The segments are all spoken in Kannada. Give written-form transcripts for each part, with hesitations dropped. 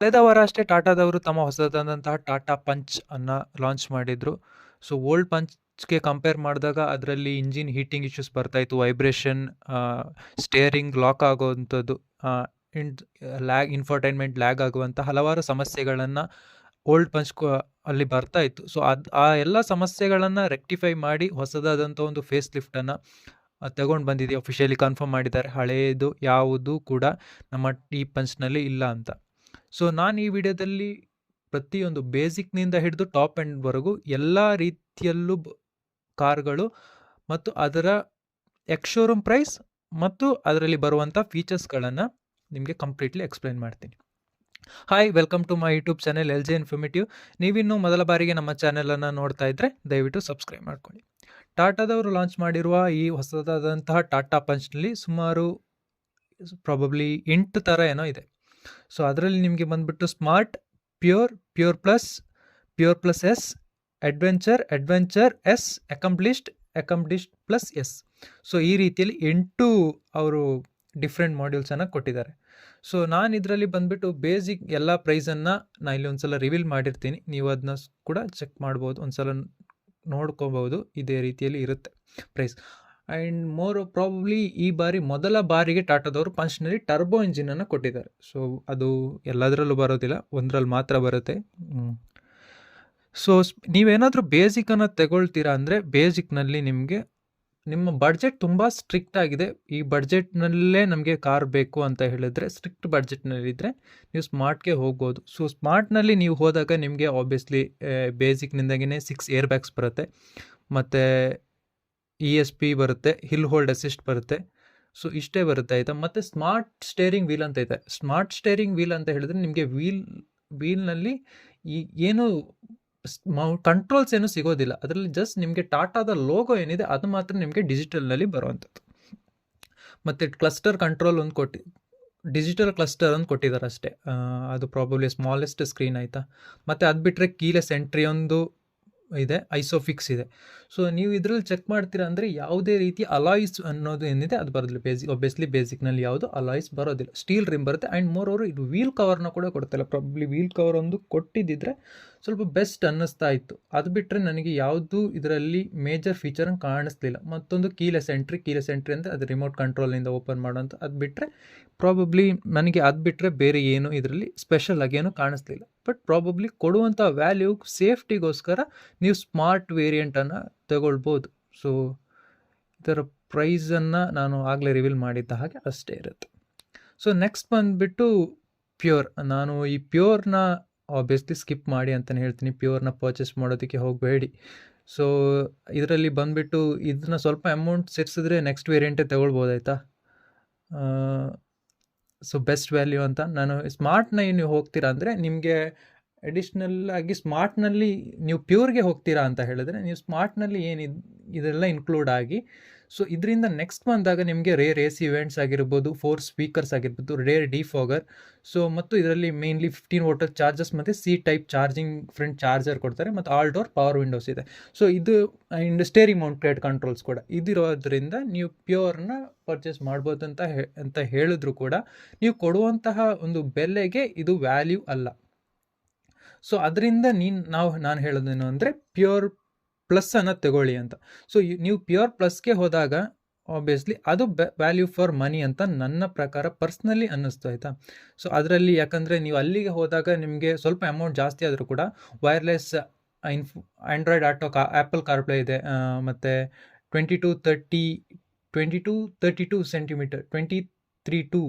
ಕಳೆದ ವಾರ ಅಷ್ಟೇ ಟಾಟಾದವರು ತಮ್ಮ ಹೊಸದಾದಂತಹ ಟಾಟಾ ಪಂಚ್ ಅನ್ನ ಲಾಂಚ್ ಮಾಡಿದ್ರು. ಸೊ ಓಲ್ಡ್ ಪಂಚ್ಗೆ ಕಂಪೇರ್ ಮಾಡಿದಾಗ ಅದರಲ್ಲಿ ಇಂಜಿನ್ ಹೀಟಿಂಗ್ ಇಶ್ಯೂಸ್ ಬರ್ತಾ ಇತ್ತು, ವೈಬ್ರೇಷನ್, ಸ್ಟೇರಿಂಗ್ ಲಾಕ್ ಆಗುವಂಥದ್ದು, ಇನ್ಫರ್ಟೈನ್ಮೆಂಟ್ ಲ್ಯಾಗ್ ಆಗುವಂಥ ಹಲವಾರು ಸಮಸ್ಯೆಗಳನ್ನು ಓಲ್ಡ್ ಪಂಚ್ ಅಲ್ಲಿ ಬರ್ತಾ ಇತ್ತು. ಸೊ ಆ ಎಲ್ಲ ಸಮಸ್ಯೆಗಳನ್ನು ರೆಕ್ಟಿಫೈ ಮಾಡಿ ಹೊಸದಾದಂಥ ಒಂದು ಫೇಸ್ ಲಿಫ್ಟನ್ನು ತಗೊಂಡು ಬಂದಿದೆ. ಅಫಿಷಿಯಲಿ ಕನ್ಫರ್ಮ್ ಮಾಡಿದ್ದಾರೆ. ಹಳೆಯದು ಯಾವುದು ಕೂಡ ನಮ್ಮ ಈ ಪಂಚ್ನಲ್ಲಿ ಇಲ್ಲ ಅಂತ. ಸೊ ನಾನು ಈ ವಿಡಿಯೋದಲ್ಲಿ ಪ್ರತಿಯೊಂದು ಬೇಸಿಕ್ನಿಂದ ಹಿಡಿದು ಟಾಪ್ ಎಂಡ್ವರೆಗೂ ಎಲ್ಲ ರೀತಿಯಲ್ಲೂ ಕಾರ್ಗಳು ಮತ್ತು ಅದರ ಎಕ್ಸ್-ಶೋರೂಮ್ ಪ್ರೈಸ್ ಮತ್ತು ಅದರಲ್ಲಿ ಬರುವಂಥ ಫೀಚರ್ಸ್ಗಳನ್ನು ನಿಮಗೆ ಕಂಪ್ಲೀಟ್ಲಿ ಎಕ್ಸ್ಪ್ಲೈನ್ ಮಾಡ್ತೀನಿ. Hi, welcome to my YouTube channel LJ informative. ನೀವಿನ್ನೂ ಮೊದಲ ಬಾರಿಗೆ ನಮ್ಮ ಚಾನೆಲನ್ನು ನೋಡ್ತಾ ಇದ್ದರೆ ದಯವಿಟ್ಟು ಸಬ್ಸ್ಕ್ರೈಬ್ ಮಾಡ್ಕೊಳ್ಳಿ. ಟಾಟಾದವರು ಲಾಂಚ್ ಮಾಡಿರುವ ಈ ಹೊಸದಾದಂತಹ ಟಾಟಾ ಪಂಚ್ನಲ್ಲಿ ಸುಮಾರು ಪ್ರಾಬಬ್ಲಿ 8 ಥರ ಏನೋ ಇದೆ. ಸೊ ಅದರಲ್ಲಿ ನಿಮಗೆ ಬಂದ್ಬಿಟ್ಟು smart, pure, pure plus S, adventure S, accomplished plus S. So ಈ ರೀತಿಯಲ್ಲಿ 8 ಅವರು ಡಿಫ್ರೆಂಟ್ ಮಾಡ್ಯೂಲ್ಸನ್ನು ಕೊಟ್ಟಿದ್ದಾರೆ. ಸೊ ನಾನು ಇದರಲ್ಲಿ ಬಂದ್ಬಿಟ್ಟು ಬೇಸಿಕ್ ಎಲ್ಲ ಪ್ರೈಸನ್ನು ನಾನು ಇಲ್ಲಿ ಒಂದ್ಸಲ ರಿವೀಲ್ ಮಾಡಿರ್ತೀನಿ. ನೀವು ಅದನ್ನ ಕೂಡ ಚೆಕ್ ಮಾಡ್ಬೋದು, ಒಂದ್ಸಲ ನೋಡ್ಕೋಬಹುದು. ಇದೇ ರೀತಿಯಲ್ಲಿ ಇರುತ್ತೆ ಪ್ರೈಸ್. ಆ್ಯಂಡ್ ಮೋರ್ ಪ್ರಾಬಬ್ಲಿ ಈ ಬಾರಿ ಮೊದಲ ಬಾರಿಗೆ ಟಾಟಾದವರು ಪಂಚ್ನಲ್ಲಿ ಟರ್ಬೋ ಇಂಜಿನನ್ನು ಕೊಟ್ಟಿದ್ದಾರೆ. ಸೊ ಅದು ಎಲ್ಲದರಲ್ಲೂ ಬರೋದಿಲ್ಲ, ಒಂದರಲ್ಲಿ ಮಾತ್ರ ಬರುತ್ತೆ. ಸೊ ನೀವೇನಾದರೂ ಬೇಸಿಕನ್ನು ತಗೊಳ್ತೀರಾ ಅಂದರೆ ಬೇಸಿಕ್ನಲ್ಲಿ ನಿಮಗೆ ನಿಮ್ಮ ಬಡ್ಜೆಟ್ ತುಂಬ ಸ್ಟ್ರಿಕ್ಟ್ ಆಗಿದೆ, ಈ ಬಡ್ಜೆಟ್ನಲ್ಲೇ ನಮಗೆ ಕಾರ್ ಬೇಕು ಅಂತ ಹೇಳಿದ್ರೆ, ಸ್ಟ್ರಿಕ್ಟ್ ಬಡ್ಜೆಟ್ನಲ್ಲಿದ್ದರೆ ನೀವು ಸ್ಮಾರ್ಟ್ಗೆ ಹೋಗ್ಬೋದು. ಸೊ ಸ್ಮಾರ್ಟ್ನಲ್ಲಿ ನೀವು ಹೋದಾಗ ನಿಮಗೆ ಆಬ್ವಿಯಸ್ಲಿ ಬೇಸಿಕ್ನಿಂದಾಗಿಯೇ 6 ಏರ್ ಬ್ಯಾಗ್ಸ್ ಬರುತ್ತೆ, ಮತ್ತು ESP ಬರುತ್ತೆ, ಹಿಲ್ ಹೋಲ್ಡ್ ಅಸಿಸ್ಟ್ ಬರುತ್ತೆ. ಸೊ ಇಷ್ಟೇ ಬರುತ್ತೆ, ಆಯಿತಾ. ಮತ್ತು ಸ್ಮಾರ್ಟ್ ಸ್ಟೇರಿಂಗ್ ವೀಲ್ ಅಂತ ಇದೆ. ಸ್ಮಾರ್ಟ್ ಸ್ಟೇರಿಂಗ್ ವೀಲ್ ಅಂತ ಹೇಳಿದ್ರೆ ನಿಮಗೆ ವೀಲ್ನಲ್ಲಿ ಏನು ಕಂಟ್ರೋಲ್ಸ್ ಏನು ಸಿಗೋದಿಲ್ಲ, ಅದರಲ್ಲಿ ಜಸ್ಟ್ ನಿಮಗೆ ಟಾಟಾದ ಲೋಗೋ ಏನಿದೆ ಅದು ಮಾತ್ರ ನಿಮಗೆ ಡಿಜಿಟಲ್ನಲ್ಲಿ ಬರುವಂಥದ್ದು. ಮತ್ತು ಕ್ಲಸ್ಟರ್ ಕಂಟ್ರೋಲ್ ಒಂದು ಡಿಜಿಟಲ್ ಕ್ಲಸ್ಟರ್ ಒಂದು ಕೊಟ್ಟಿದ್ದಾರೆ ಅಷ್ಟೇ. ಅದು ಪ್ರಾಬಬ್ಲಿ ಸ್ಮಾಲೆಸ್ಟ್ ಸ್ಕ್ರೀನ್, ಆಯಿತಾ. ಮತ್ತು ಅದು ಬಿಟ್ಟರೆ ಕೀಲೆಸ್ ಎಂಟ್ರಿ ಒಂದು ಇದೆ, ಐಸೋಫಿಕ್ಸ್ ಇದೆ. ಸೊ ನೀವು ಇದರಲ್ಲಿ ಚೆಕ್ ಮಾಡ್ತೀರಾ ಅಂದರೆ ಯಾವುದೇ ರೀತಿ ಅಲಾಯ್ಸ್ ಅನ್ನೋದು ಏನಿದೆ ಅದು ಬರೋದಿಲ್ಲ. ಆಬ್ವಿಯಸ್ಲಿ ಬೇಸಿಕ್ನಲ್ಲಿ ಯಾವುದು ಅಲಾಯ್ಸ್ ಬರೋದಿಲ್ಲ, ಸ್ಟೀಲ್ ರಿಮ್ ಬರುತ್ತೆ. ಆ್ಯಂಡ್ ಮೋರ್ ಓವರ್ ಇದು ವೀಲ್ ಕವರ್ನ ಕೂಡ ಕೊಡ್ತಾಯಿಲ್ಲ. ಪ್ರಾಬಬ್ಲಿ ವೀಲ್ ಕವರ್ ಒಂದು ಕೊಟ್ಟಿದ್ದಿದ್ರೆ ಸ್ವಲ್ಪ ಬೆಸ್ಟ್ ಅನ್ನಿಸ್ತಾ ಇತ್ತು. ಅದು ಬಿಟ್ಟರೆ ನನಗೆ ಯಾವುದು ಇದರಲ್ಲಿ ಮೇಜರ್ ಫೀಚರ್ ಕಾಣಿಸ್ಲಿಲ್ಲ. ಮತ್ತೊಂದು ಕೀಲೆಸ್ ಎಂಟ್ರಿ ಅಂದರೆ ಅದು ರಿಮೋಟ್ ಕಂಟ್ರೋಲಿಂದ ಓಪನ್ ಮಾಡೋಂಥ, ಅದು ಬಿಟ್ಟರೆ ಪ್ರಾಬಬ್ಲಿ ನನಗೆ ಅದು ಬಿಟ್ಟರೆ ಬೇರೆ ಏನು ಇದರಲ್ಲಿ ಸ್ಪೆಷಲ್ ಆಗಿ ಏನು ಕಾಣಿಸ್ಲಿಲ್ಲ. ಬಟ್ ಪ್ರಾಬಬ್ಲಿ ಕೊಡುವಂಥ ವ್ಯಾಲ್ಯೂ ಸೇಫ್ಟಿಗೋಸ್ಕರ ನೀವು ಸ್ಮಾರ್ಟ್ ವೇರಿಯಂಟನ್ನು ತಗೊಳ್ಬೋದು. ಸೊ ಇದರ ಪ್ರೈಸನ್ನು ನಾನು ಆಗಲೇ ರಿವೀಲ್ ಮಾಡಿದ್ದ ಹಾಗೆ ಅಷ್ಟೇ ಇರುತ್ತೆ. ಸೊ ನೆಕ್ಸ್ಟ್ ಬಂದುಬಿಟ್ಟು ಪ್ಯೂರ್. ನಾನು ಈ ಪ್ಯೂರ್ನ ಆಬ್ವಿಯಸ್ಲಿ ಸ್ಕಿಪ್ ಮಾಡಿ ಅಂತಲೇ ಹೇಳ್ತೀನಿ, ಪ್ಯೂರ್ನ ಪರ್ಚೇಸ್ ಮಾಡೋದಕ್ಕೆ ಹೋಗಬೇಡಿ. ಸೊ ಇದರಲ್ಲಿ ಬಂದುಬಿಟ್ಟು ಇದನ್ನ ಸ್ವಲ್ಪ ಅಮೌಂಟ್ ಸೇರಿಸಿದ್ರೆ ನೆಕ್ಸ್ಟ್ ವೇರಿಯಂಟೇ ತಗೊಳ್ಬೋದಾಯ್ತಾ. ಸೊ ಬೆಸ್ಟ್ ವ್ಯಾಲ್ಯೂ ಅಂತ ನಾನು ಸ್ಮಾರ್ಟ್ನ ನೀವು ಹೋಗ್ತೀರಾ ಅಂದರೆ ನಿಮಗೆ ಅಡಿಷ್ನಲ್ ಆಗಿ ಸ್ಮಾರ್ಟ್ನಲ್ಲಿ ನೀವು ಪ್ಯೂರ್ಗೆ ಹೋಗ್ತೀರಾ ಅಂತ ಹೇಳಿದ್ರೆ ನೀವು ಸ್ಮಾರ್ಟ್ನಲ್ಲಿ ಇದೆಲ್ಲ ಇನ್ಕ್ಲೂಡ್ ಆಗಿ, ಸೊ ಇದರಿಂದ ನೆಕ್ಸ್ಟ್ ಬಂದಾಗ ನಿಮಗೆ ರೇರ್ AC ಇವೆಂಟ್ಸ್ ಆಗಿರ್ಬೋದು, 4 ಸ್ಪೀಕರ್ಸ್ ಆಗಿರ್ಬೋದು, ರೇರ್ ಡಿಫಾಗರ್. ಸೊ ಮತ್ತು ಇದರಲ್ಲಿ ಮೇನ್ಲಿ 15 ವೋಲ್ಟ್ ಚಾರ್ಜಸ್ ಮತ್ತು C-ಟೈಪ್ ಚಾರ್ಜಿಂಗ್ ಫ್ರಂಟ್ ಚಾರ್ಜರ್ ಕೊಡ್ತಾರೆ, ಮತ್ತು ಆಲ್ ಡೋರ್ ಪವರ್ ವಿಂಡೋಸ್ ಇದೆ. ಸೊ ಇದು ಆ್ಯಂಡ್ ಸ್ಟೇರಿಂಗ್ ಮೌಂಟೆಡ್ ಕಂಟ್ರೋಲ್ಸ್ ಕೂಡ ಇದಿರೋದ್ರಿಂದ ನೀವು ಪ್ಯೂರ್ನ ಪರ್ಚೇಸ್ ಮಾಡ್ಬೋದು ಅಂತ ಹೇಳಿದ್ರು ಕೂಡ ನೀವು ಕೊಡುವಂತಹ ಒಂದು ಬೆಲೆಗೆ ಇದು ವ್ಯಾಲ್ಯೂ ಅಲ್ಲ. ಸೊ ಅದರಿಂದ ನಾನು ಹೇಳೋದೇನು ಅಂದರೆ ಪ್ಯೂರ್ ಪ್ಲಸ್ಸನ್ನು ತಗೊಳ್ಳಿ ಅಂತ. ಸೊ ನೀವು ಪ್ಯೂರ್ ಪ್ಲಸ್ಗೆ ಹೋದಾಗ ಆಬ್ವಿಯಸ್ಲಿ ಅದು ವ್ಯಾಲ್ಯೂ ಫಾರ್ ಮನಿ ಅಂತ ನನ್ನ ಪ್ರಕಾರ ಪರ್ಸ್ನಲಿ ಅನ್ನಿಸ್ತು, ಆಯಿತಾ. ಸೊ ಅದರಲ್ಲಿ ಯಾಕಂದರೆ ನೀವು ಅಲ್ಲಿಗೆ ಹೋದಾಗ ನಿಮಗೆ ಸ್ವಲ್ಪ ಅಮೌಂಟ್ ಜಾಸ್ತಿ ಆದರೂ ಕೂಡ wireless Android auto, apple CarPlay ಇದೆ, ಮತ್ತು 22-32 ಸೆಂಟಿಮೀಟರ್ 23.2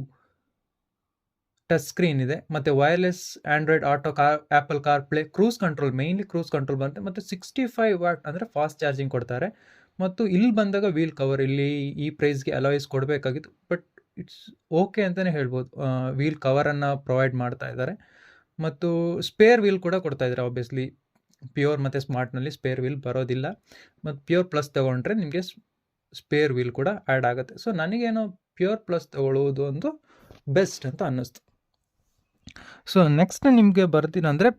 ಟಚ್ ಸ್ಕ್ರೀನ್ ಇದೆ, ಮತ್ತು wireless Android auto, apple CarPlay, cruise control, mainly cruise control ಬರುತ್ತೆ, ಮತ್ತು 65 ವಾಟ್ ಅಂದರೆ ಫಾಸ್ಟ್ ಚಾರ್ಜಿಂಗ್ ಕೊಡ್ತಾರೆ. ಮತ್ತು ಇಲ್ಲಿ ಬಂದಾಗ ವೀಲ್ ಕವರ್, ಇಲ್ಲಿ ಈ ಪ್ರೈಸ್ಗೆ ಅಲಾಯ್ಸ್ ಕೊಡಬೇಕಾಗಿತ್ತು, ಬಟ್ ಇಟ್ಸ್ ಓಕೆ ಅಂತಲೇ ಹೇಳ್ಬೋದು. ವೀಲ್ ಕವರನ್ನು ಪ್ರೊವೈಡ್ ಮಾಡ್ತಾ ಇದ್ದಾರೆ, ಮತ್ತು ಸ್ಪೇರ್ ವೀಲ್ ಕೂಡ ಕೊಡ್ತಾ ಇದ್ದಾರೆ. ಆಬ್ವಿಯಸ್ಲಿ ಪ್ಯೂರ್ ಮತ್ತು ಸ್ಮಾರ್ಟ್ನಲ್ಲಿ ಸ್ಪೇರ್ ವೀಲ್ ಬರೋದಿಲ್ಲ, ಮತ್ತು ಪ್ಯೂರ್ ಪ್ಲಸ್ ತೊಗೊಂಡ್ರೆ ನಿಮಗೆ ಸ್ಪೇರ್ ವೀಲ್ ಕೂಡ ಆ್ಯಡ್ ಆಗುತ್ತೆ. ಸೊ ನನಗೇನೋ ಪ್ಯೂರ್ ಪ್ಲಸ್ ತೊಗೊಳ್ಳೋದು ಒಂದು ಬೆಸ್ಟ್ ಅಂತ ಅನ್ನಿಸ್ತು. ಸೊ ನೆಕ್ಸ್ಟ್ ನಿಮಗೆ ಬರ್ತೀನಂದರೆ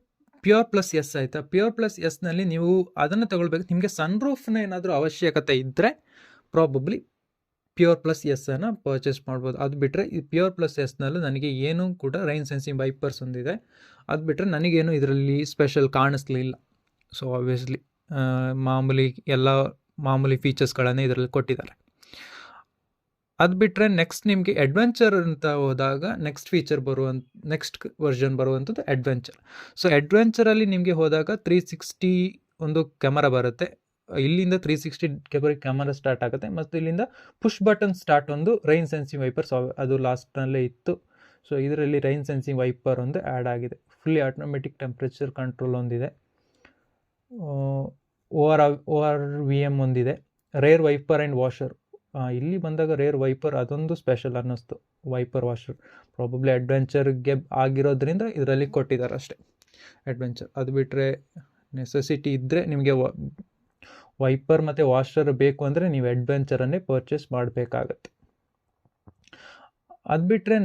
ಪ್ಯೂರ್ ಪ್ಲಸ್ ಎಸ್, ಆಯಿತಾ. ಪ್ಯೂರ್ ಪ್ಲಸ್ ಎಸ್ನಲ್ಲಿ ನೀವು ಅದನ್ನು ತಗೊಳ್ಬೇಕು. ನಿಮಗೆ ಸನ್ರೂಫ್ನ ಏನಾದರೂ ಅವಶ್ಯಕತೆ ಇದ್ದರೆ ಪ್ರಾಬಬ್ಲಿ ಪ್ಯೂರ್ ಪ್ಲಸ್ ಎಸ್ ಅನ್ನು ಪರ್ಚೇಸ್ ಮಾಡ್ಬೋದು. ಅದು ಬಿಟ್ಟರೆ ಈ ಪ್ಯೂರ್ ಪ್ಲಸ್ ಎಸ್ನಲ್ಲೂ ನನಗೆ ಏನೂ ಕೂಡ ರೈನ್ ಸೆನ್ಸಿಂಗ್ ವೈಪರ್ಸ್ ಒಂದಿದೆ. ಅದು ಬಿಟ್ಟರೆ ನನಗೇನು ಇದರಲ್ಲಿ ಸ್ಪೆಷಲ್ ಕಾಣಿಸ್ಲಿಲ್ಲ. ಸೊ ಆಬ್ವಿಯಸ್ಲಿ ಮಾಮೂಲಿ ಫೀಚರ್ಸ್ಗಳನ್ನೇ ಇದರಲ್ಲಿ ಕೊಟ್ಟಿದ್ದಾರೆ. ಅದು ಬಿಟ್ಟರೆ ನೆಕ್ಸ್ಟ್ ನಿಮಗೆ ಅಡ್ವೆಂಚರ್ ಅಂತ ಹೋದಾಗ ನೆಕ್ಸ್ಟ್ ವರ್ಷನ್ ಬರುವಂಥದ್ದು ಅಡ್ವೆಂಚರ್. ಸೊ ಅಡ್ವೆಂಚರಲ್ಲಿ ನಿಮಗೆ ಹೋದಾಗ 360 ಒಂದು ಕ್ಯಾಮರಾ ಬರುತ್ತೆ. ಇಲ್ಲಿಂದ 360 ಕ್ಯಾಮರಾ ಸ್ಟಾರ್ಟ್ ಆಗುತ್ತೆ ಮತ್ತು ಇಲ್ಲಿಂದ ಪುಷ್ ಬಟನ್ ಸ್ಟಾರ್ಟ್ ಒಂದು ರೈನ್ ಸೆನ್ಸಿಂಗ್ ವೈಪರ್ಸ್ ಅದು ಲಾಸ್ಟ್ನಲ್ಲೇ ಇತ್ತು. ಸೊ ಇದರಲ್ಲಿ ರೈನ್ ಸೆನ್ಸಿಂಗ್ ವೈಪರ್ ಒಂದು ಆ್ಯಡ್ ಆಗಿದೆ. ಫುಲ್ಲಿ ಆಟೋಮೆಟಿಕ್ ಟೆಂಪ್ರೇಚರ್ ಕಂಟ್ರೋಲ್ ಒಂದಿದೆ. ORVM ಒಂದಿದೆ. Rare wiper and washer. ಇಲ್ಲಿ ಬಂದಾಗ ರೇರ್ ವೈಪರ್ ಅದೊಂದು ಸ್ಪೆಷಲ್ ಅನ್ನಿಸ್ತು. ವೈಪರ್ ವಾಷರ್ ಪ್ರಾಬಬ್ಲಿ ಅಡ್ವೆಂಚರ್ಗೆ ಆಗಿರೋದ್ರಿಂದ ಇದರಲ್ಲಿ ಕೊಟ್ಟಿದ್ದಾರೆ ಅಷ್ಟೇ ಅಡ್ವೆಂಚರ್. ಅದು ಬಿಟ್ಟರೆ ನೆಸೆಸಿಟಿ ಇದ್ದರೆ ನಿಮಗೆ ವೈಪರ್ ಮತ್ತು ವಾಷರ್ ಬೇಕು ಅಂದರೆ ನೀವು ಅಡ್ವೆಂಚರನ್ನೇ ಪರ್ಚೇಸ್ ಮಾಡಬೇಕಾಗತ್ತೆ. ಅದು ಬಿಟ್ಟರೆ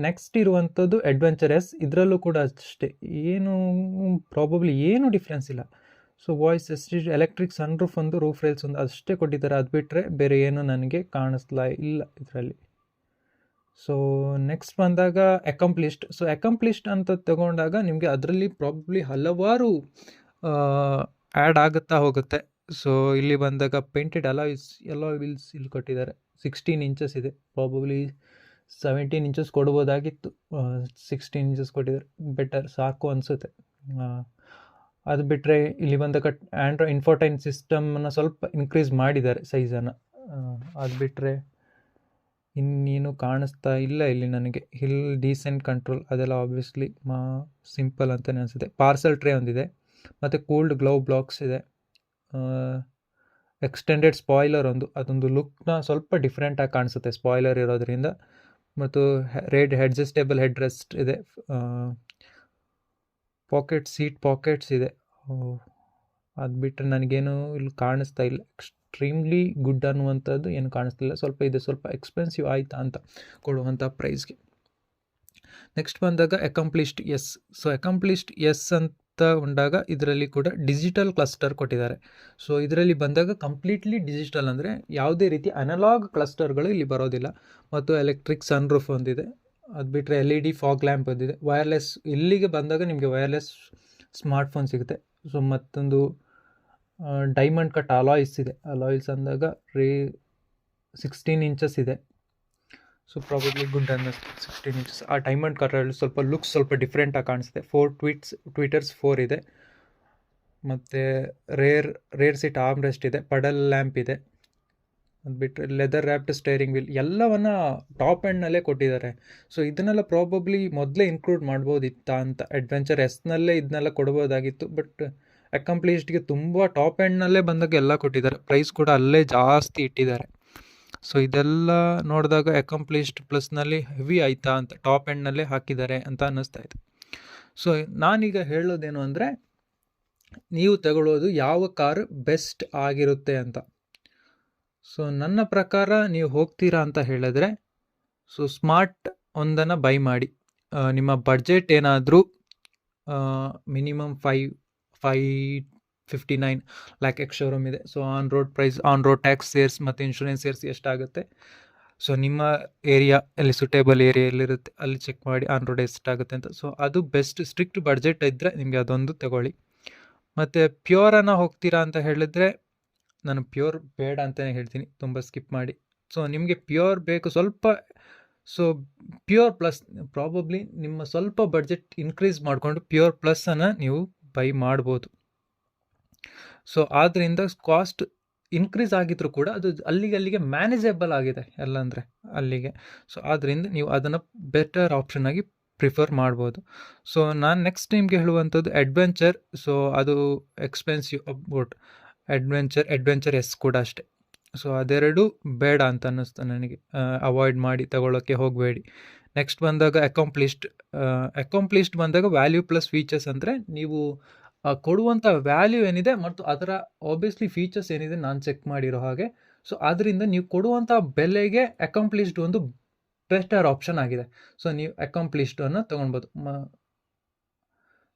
ನೆಕ್ಸ್ಟ್ ಇರುವಂಥದ್ದು ಅಡ್ವೆಂಚರ್ ಎಸ್. ಇದರಲ್ಲೂ ಕೂಡ ಅಷ್ಟೇ ಪ್ರಾಬಬ್ಲಿ ಏನು ಡಿಫ್ರೆನ್ಸ್ ಇಲ್ಲ. So voice assist, electric sunroof ಒಂದು, ರೂಫ್ ರೈಲ್ಸ್ ಒಂದು ಅಷ್ಟೇ ಕೊಟ್ಟಿದ್ದಾರೆ. ಅದು ಬಿಟ್ಟರೆ ಬೇರೆ ಏನು ನನಗೆ ಕಾಣಿಸ್ಲಾ ಇಲ್ಲ ಇದರಲ್ಲಿ. ಸೊ ನೆಕ್ಸ್ಟ್ ಬಂದಾಗ ಅಕಂಪ್ಲಿಷ್ಡ್. ಸೊ ಅಕಂಪ್ಲಿಷ್ಡ್ ಅಂತ ತಗೊಂಡಾಗ ನಿಮಗೆ ಅದರಲ್ಲಿ ಪ್ರಾಬಬ್ಲಿ ಹಲವಾರು ಆ್ಯಡ್ ಆಗುತ್ತಾ ಹೋಗುತ್ತೆ. ಸೊ ಇಲ್ಲಿ ಬಂದಾಗ ಪೇಂಟೆಡ್ ಅಲಾಯ್ ವೀಲ್ಸ್ ಇಲ್ಲಿ ಕೊಟ್ಟಿದ್ದಾರೆ. 16 ಇಂಚಸ್ ಇದೆ. ಪ್ರಾಬಬ್ಲಿ 17 ಇಂಚಸ್ ಕೊಡ್ಬೋದಾಗಿತ್ತು. 16 ಇಂಚಸ್ ಕೊಟ್ಟಿದ್ದಾರೆ. ಬೆಟರ್ ಸಾಕು ಅನಿಸುತ್ತೆ. ಅದು ಬಿಟ್ಟರೆ ಇಲ್ಲಿ ಬಂದಾಗ ಇನ್ಫೋಟೈನ್ ಸಿಸ್ಟಮ್ನ ಸ್ವಲ್ಪ ಇನ್ಕ್ರೀಸ್ ಮಾಡಿದ್ದಾರೆ ಸೈಜನ್ನು. ಅದು ಬಿಟ್ಟರೆ ಇನ್ನೇನು ಕಾಣಿಸ್ತಾ ಇಲ್ಲ ಇಲ್ಲಿ ನನಗೆ. ಡೀಸೆಂಟ್ ಕಂಟ್ರೋಲ್ ಅದೆಲ್ಲ ಆಬ್ವಿಯಸ್ಲಿ ಸಿಂಪಲ್ ಅಂತಲೇ ಅನಿಸುತ್ತೆ. ಪಾರ್ಸಲ್ ಟ್ರೇ ಒಂದಿದೆ ಮತ್ತು ಕೂಲ್ಡ್ ಗ್ಲೌ ಬ್ಲಾಕ್ಸ್ ಇದೆ. ಎಕ್ಸ್ಟೆಂಡೆಡ್ ಸ್ಪಾಯ್ಲರ್ ಅದೊಂದು ಲುಕ್ನ ಸ್ವಲ್ಪ ಡಿಫ್ರೆಂಟಾಗಿ ಕಾಣಿಸುತ್ತೆ ಸ್ಪಾಯ್ಲರ್ ಇರೋದ್ರಿಂದ. ಮತ್ತು ಅಡ್ಜಸ್ಟೇಬಲ್ ಹೆಡ್ ರೆಸ್ಟ್ ಇದೆ. ಸೀಟ್ ಪಾಕೆಟ್ಸ್ ಇದೆ. ಅದು ಬಿಟ್ಟರೆ ನನಗೇನು ಇಲ್ಲಿ ಕಾಣಿಸ್ತಾ ಇಲ್ಲ. ಎಕ್ಸ್ಟ್ರೀಮ್ಲಿ ಗುಡ್ ಅನ್ನುವಂಥದ್ದು ಏನು ಕಾಣಿಸ್ತಿಲ್ಲ. ಸ್ವಲ್ಪ ಎಕ್ಸ್ಪೆನ್ಸಿವ್ ಆಯಿತಾ ಅಂತ ಕೊಡುವಂಥ ಪ್ರೈಸ್ಗೆ. ನೆಕ್ಸ್ಟ್ ಬಂದಾಗ accomplished S. So accomplished S ಅಂತ ಉಂಡಾಗ ಇದರಲ್ಲಿ ಕೂಡ ಡಿಜಿಟಲ್ ಕ್ಲಸ್ಟರ್ ಕೊಟ್ಟಿದ್ದಾರೆ. ಸೊ ಇದರಲ್ಲಿ ಬಂದಾಗ ಕಂಪ್ಲೀಟ್ಲಿ ಡಿಜಿಟಲ್, ಅಂದರೆ ಯಾವುದೇ ರೀತಿ ಅನಲಾಗ್ ಕ್ಲಸ್ಟರ್ಗಳು ಇಲ್ಲಿ ಬರೋದಿಲ್ಲ. ಮತ್ತು ಎಲೆಕ್ಟ್ರಿಕ್ ಸನ್ರೂಫ್ ಒಂದಿದೆ. ಅದು ಬಿಟ್ಟರೆ LED ಫಾಗ್ ಲ್ಯಾಂಪ್ ಬಂದಿದೆ. ವೈರ್ಲೆಸ್, ಇಲ್ಲಿಗೆ ಬಂದಾಗ ನಿಮಗೆ ವೈರ್ಲೆಸ್ ಸ್ಮಾರ್ಟ್ಫೋನ್ ಸಿಗುತ್ತೆ. ಸೊ ಮತ್ತೊಂದು ಡೈಮಂಡ್ ಕಟ್ ಅಲಾಯ್ಸ್ ಇದೆ. ಅಲಾಯ್ಸ್ ಅಂದಾಗ 16 ಇಂಚಸ್ ಇದೆ. ಸೊ ಪ್ರಾಬಬ್ಲಿ ಗುಡ್ ಅನ್ನಿಸ್ತು 16 ಇಂಚಸ್. ಆ ಡೈಮಂಡ್ ಕಟ್ರಲ್ಲಿ ಸ್ವಲ್ಪ ಡಿಫ್ರೆಂಟಾಗಿ ಕಾಣಿಸುತ್ತೆ. 4 ಟ್ವೀಟರ್ಸ್ 4 ಇದೆ. ಮತ್ತು ರೇರ್ ಸೀಟ್ ಆರ್ಮ್ ರೆಸ್ಟ್ ಇದೆ. ಪಡಲ್ ಲ್ಯಾಂಪ್ ಇದೆ. ಅದು ಬಿಟ್ಟರೆ ಲೆದರ್ ರ್ಯಾಪ್ಡ್ ಸ್ಟೇರಿಂಗ್ ವೀಲ್ ಎಲ್ಲವನ್ನ ಟಾಪ್ ಎಂಡ್ನಲ್ಲೇ ಕೊಟ್ಟಿದ್ದಾರೆ. ಸೊ ಇದನ್ನೆಲ್ಲ ಪ್ರಾಬಬ್ಲಿ ಮೊದಲೇ ಇನ್ಕ್ಲೂಡ್ ಮಾಡ್ಬೋದಿತ್ತಾ ಅಂತ. ಅಡ್ವೆಂಚರ್ ಎಸ್ನಲ್ಲೇ ಇದನ್ನೆಲ್ಲ ಕೊಡ್ಬೋದಾಗಿತ್ತು. ಬಟ್ ಅಕಂಪ್ಲಿಷ್ಡ್ಗೆ ತುಂಬ ಟಾಪ್ ಎಂಡ್ನಲ್ಲೇ ಬಂದಾಗ ಎಲ್ಲ ಕೊಟ್ಟಿದ್ದಾರೆ. ಪ್ರೈಸ್ ಕೂಡ ಅಲ್ಲೇ ಜಾಸ್ತಿ ಇಟ್ಟಿದ್ದಾರೆ. ಸೊ ಇದೆಲ್ಲ ನೋಡಿದಾಗ ಅಕಂಪ್ಲಿಷ್ಡ್ ಪ್ಲಸ್ನಲ್ಲಿ ಹೆವಿ ಆಯಿತಾ ಅಂತ ಟಾಪ್ ಎಂಡ್ನಲ್ಲೇ ಹಾಕಿದ್ದಾರೆ ಅಂತ ಅನ್ನಿಸ್ತಾ ಇದೆ. ಸೊ ನಾನೀಗ ಹೇಳೋದೇನು ಅಂದರೆ, ನೀವು ತಗೊಳ್ಳೋದು ಯಾವ ಕಾರು ಬೆಸ್ಟ್ ಆಗಿರುತ್ತೆ ಅಂತ. ಸೊ ನನ್ನ ಪ್ರಕಾರ ನೀವು ಹೋಗ್ತೀರಾ ಅಂತ ಹೇಳಿದ್ರೆ, ಸೊ ಸ್ಮಾರ್ಟ್ ಒಂದನ್ನು ಬೈ ಮಾಡಿ. ನಿಮ್ಮ ಬಡ್ಜೆಟ್ ಏನಾದರೂ ಮಿನಿಮಮ್ 559 ಲ್ಯಾಕ್ ಎಕ್ಸ್ ಶೋರೂಮ್ ಇದೆ. ಸೊ ಆನ್ ರೋಡ್ ಟ್ಯಾಕ್ಸ್ ಸೇರ್ಸ್ ಮತ್ತು ಇನ್ಶೂರೆನ್ಸ್ ಸೇರಿಸಿ ಎಷ್ಟಾಗುತ್ತೆ. ಸೊ ನಿಮ್ಮ ಏರಿಯಾ ಎಲ್ಲಿ ಸುಟೇಬಲ್ ಏರಿಯಾಲ್ಲಿರುತ್ತೆ ಅಲ್ಲಿ ಚೆಕ್ ಮಾಡಿ ಆನ್ ರೋಡ್ ಎಷ್ಟಾಗುತ್ತೆ ಅಂತ. ಸೊ ಅದು ಬೆಸ್ಟ್. ಸ್ಟ್ರಿಕ್ಟ್ ಬಡ್ಜೆಟ್ ಇದ್ದರೆ ನಿಮಗೆ ಅದೊಂದು ತಗೊಳ್ಳಿ. ಮತ್ತು ಪ್ಯೂರನ್ನು ಹೋಗ್ತೀರಾ ಅಂತ ಹೇಳಿದ್ರೆ, ನಾನು ಪ್ಯೂರ್ ಬೇಡ ಅಂತಲೇ ಹೇಳ್ತೀನಿ, ತುಂಬ ಸ್ಕಿಪ್ ಮಾಡಿ. ಸೊ ನಿಮಗೆ ಪ್ಯೂರ್ ಬೇಕು ಸ್ವಲ್ಪ. ಸೊ ಪ್ಯೂರ್ ಪ್ಲಸ್ ಪ್ರಾಬಬ್ಲಿ ನಿಮ್ಮ ಸ್ವಲ್ಪ ಬಡ್ಜೆಟ್ ಇನ್ಕ್ರೀಸ್ ಮಾಡಿಕೊಂಡು ಪ್ಯೂರ್ ಪ್ಲಸ್ಸನ್ನು ನೀವು ಬೈ ಮಾಡ್ಬೋದು. ಸೊ ಆದ್ದರಿಂದ ಕಾಸ್ಟ್ ಇನ್ಕ್ರೀಸ್ ಆಗಿದ್ರೂ ಕೂಡ ಅದು ಅಲ್ಲಿಗೆ ಮ್ಯಾನೇಜಬಲ್ ಆಗಿದೆ ಎಲ್ಲ, ಅಂದರೆ ಅಲ್ಲಿಗೆ. ಸೊ ಆದ್ದರಿಂದ ನೀವು ಅದನ್ನು ಬೆಟರ್ ಆಪ್ಷನ್ ಆಗಿ ಪ್ರಿಫರ್ ಮಾಡ್ಬೋದು. ಸೊ ನಾನು ನೆಕ್ಸ್ಟ್ ನಿಮಗೆ ಹೇಳುವಂಥದ್ದು ಅಡ್ವೆಂಚರ್. ಸೊ ಅದು ಎಕ್ಸ್ಪೆನ್ಸಿವ್ ಅಬೌಟ್ ಅಡ್ವೆಂಚರ್ ಎಸ್ ಕೂಡ ಅಷ್ಟೇ. ಸೊ ಅದೆರಡು ಬೇಡ ಅಂತ ಅನ್ನಿಸ್ತು ನನಗೆ. ಅವಾಯ್ಡ್ ಮಾಡಿ, ತಗೊಳ್ಳೋಕ್ಕೆ ಹೋಗಬೇಡಿ. ನೆಕ್ಸ್ಟ್ ಬಂದಾಗ ಅಕಾಂಪ್ಲಿಷ್ಡ್ ಬಂದಾಗ ವ್ಯಾಲ್ಯೂ ಪ್ಲಸ್ ಫೀಚರ್ಸ್, ಅಂದರೆ ನೀವು ಕೊಡುವಂಥ ವ್ಯಾಲ್ಯೂ ಏನಿದೆ ಮತ್ತು ಅದರ ಆಬ್ವಿಯಸ್ಲಿ ಫೀಚರ್ಸ್ ಏನಿದೆ ನಾನು ಚೆಕ್ ಮಾಡಿರೋ ಹಾಗೆ. ಸೊ ಅದರಿಂದ ನೀವು ಕೊಡುವಂಥ ಬೆಲೆಗೆ ಅಕಾಂಪ್ಲಿಷ್ಡ್ ಒಂದು ಬೆಟರ್ ಆಪ್ಷನ್ ಆಗಿದೆ. ಸೊ ನೀವು ಅಕಾಂಪ್ಲಿಷ್ಡನ್ನು ತೊಗೊಳ್ಬೋದು.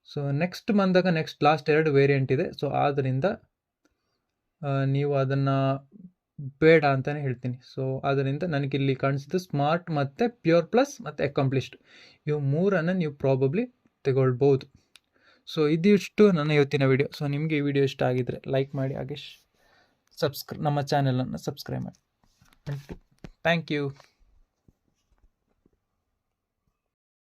ಸೊ ನೆಕ್ಸ್ಟ್ ಬಂದಾಗ ಲಾಸ್ಟ್ 2 ವೇರಿಯಂಟ್ ಇದೆ. ಸೊ ಆದ್ದರಿಂದ ನೀವು ಅದನ್ನು ಬೇಡ ಅಂತಲೇ ಹೇಳ್ತೀನಿ. ಸೊ ಅದರಿಂದ ನನಗಿಲ್ಲಿ ಕಾಣಿಸಿದ್ದು ಸ್ಮಾರ್ಟ್ ಮತ್ತು ಪ್ಯೂರ್ ಪ್ಲಸ್ ಮತ್ತು ಅಕಾಂಪ್ಲಿಷ್ಡ್ ಇವು ಮೂರನ್ನು ನೀವು ಪ್ರಾಬಬ್ಲಿ ತಗೊಳ್ಬೋದು. ಸೊ ಇದಿಷ್ಟು ನನ್ನ ಇವತ್ತಿನ ವಿಡಿಯೋ. ಸೊ ನಿಮಗೆ ಈ ವಿಡಿಯೋ ಇಷ್ಟ ಆಗಿದ್ದರೆ ಲೈಕ್ ಮಾಡಿ, ಹಾಗೆ ನಮ್ಮ ಚಾನಲನ್ನು ಸಬ್ಸ್ಕ್ರೈಬ್ ಮಾಡಿ. Thank you.